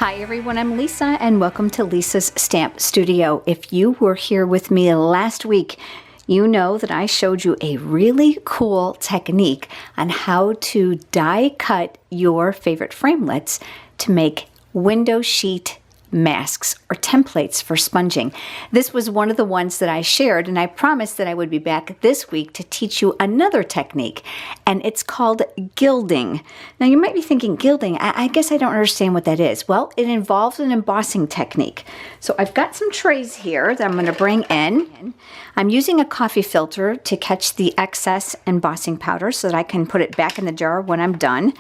Hi everyone, I'm Lisa and welcome to Lisa's Stamp Studio. If you were here with me last week, you know that I showed you a really cool technique on how to die cut your favorite framelits to make window sheet masks or templates for sponging. This was one of the ones that I shared, and I promised that I would be back this week to teach you another technique, and it's called gilding. Now you might be thinking, gilding, I guess I don't understand what that is. Well, it involves an embossing technique. So I've got some trays here that I'm going to bring in. I'm using a coffee filter to catch the excess embossing powder so that I can put it back in the jar when I'm done.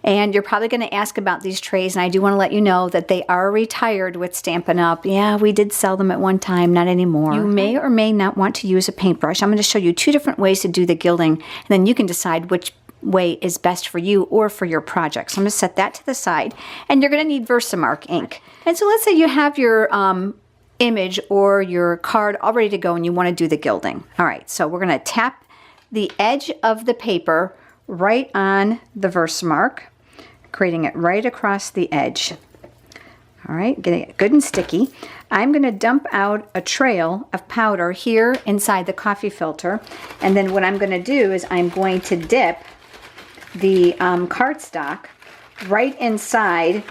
And you're probably going to ask about these trays, and I do want to let you know that they are retired with Stampin' Up. Yeah, we did sell them at one time, not anymore. You may or may not want to use a paintbrush. I'm going to show you two different ways to do the gilding, and then you can decide which way is best for you or for your project. So I'm going to set that to the side, and you're going to need Versamark ink. And so let's say you have your image or your card all ready to go and you want to do the gilding. All right, so we're going to tap the edge of the paper right on the Versamark, creating it right across the edge. All right, getting it good and sticky. I'm going to dump out a trail of powder here inside the coffee filter, and then what I'm going to do is I'm going to dip the cardstock right inside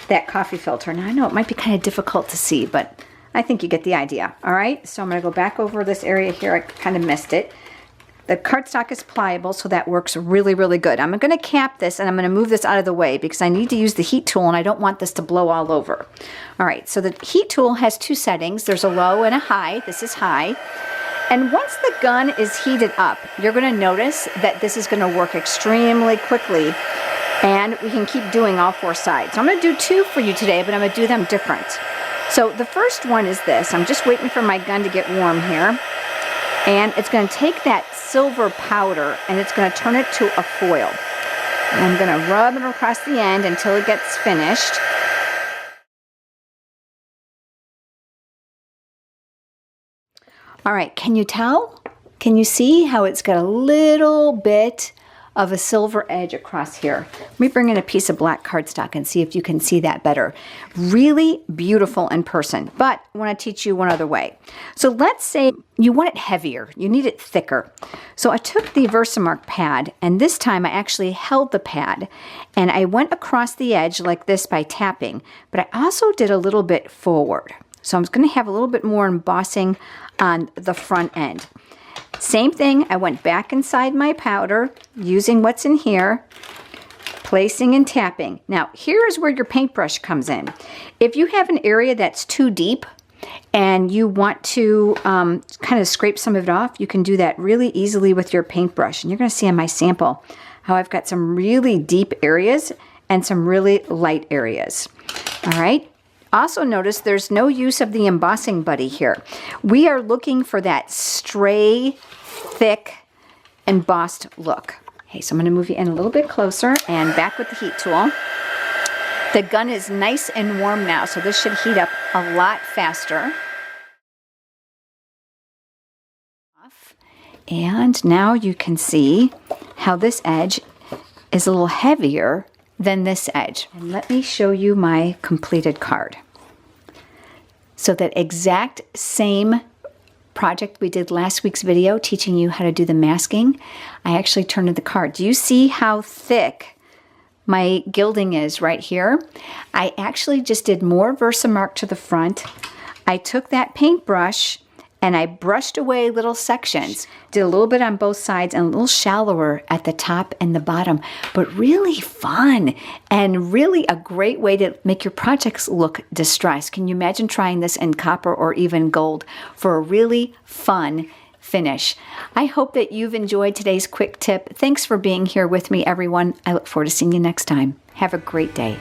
that coffee filter. Now I know it might be kind of difficult to see, but I think you get the idea. All right, so I'm going to go back over this area here. I kind of missed it. The cardstock is pliable, so that works really, really good. I'm going to cap this, and I'm going to move this out of the way because I need to use the heat tool, and I don't want this to blow all over. All right, so the heat tool has two settings. There's a low and a high. This is high. And once the gun is heated up, you're going to notice that this is going to work extremely quickly, and we can keep doing all four sides. So I'm going to do two for you today, but I'm going to do them different. So the first one is this. I'm just waiting for my gun to get warm here. And it's going to take that silver powder and it's going to turn it to a foil. And I'm going to rub it across the end until it gets finished. All right, can you tell? Can you see how it's got a little bit of a silver edge across here? Let me bring in a piece of black cardstock and see if you can see that better. Really beautiful in person, but I want to teach you one other way. So let's say you want it heavier, you need it thicker. So I took the Versamark pad, and this time I actually held the pad and I went across the edge like this by tapping, but I also did a little bit forward. So I'm going to have a little bit more embossing on the front end. Same thing, I went back inside my powder using what's in here, placing and tapping. Now, here's where your paintbrush comes in. If you have an area that's too deep and you want to kind of scrape some of it off, you can do that really easily with your paintbrush. And you're going to see on my sample how I've got some really deep areas and some really light areas. All right. Also notice there's no use of the embossing buddy here. We are looking for that stray, thick, embossed look. Okay, so I'm going to move you in a little bit closer and back with the heat tool. The gun is nice and warm now, so this should heat up a lot faster. And now you can see how this edge is a little heavier than this edge. And let me show you my completed card. So that exact same project we did last week's video teaching you how to do the masking, I actually turned in the card. Do you see how thick my gilding is right here? I actually just did more Versamark to the front. I took that paintbrush and I brushed away little sections, did a little bit on both sides and a little shallower at the top and the bottom, but really fun and really a great way to make your projects look distressed. Can you imagine trying this in copper or even gold for a really fun finish? I hope that you've enjoyed today's quick tip. Thanks for being here with me, everyone. I look forward to seeing you next time. Have a great day.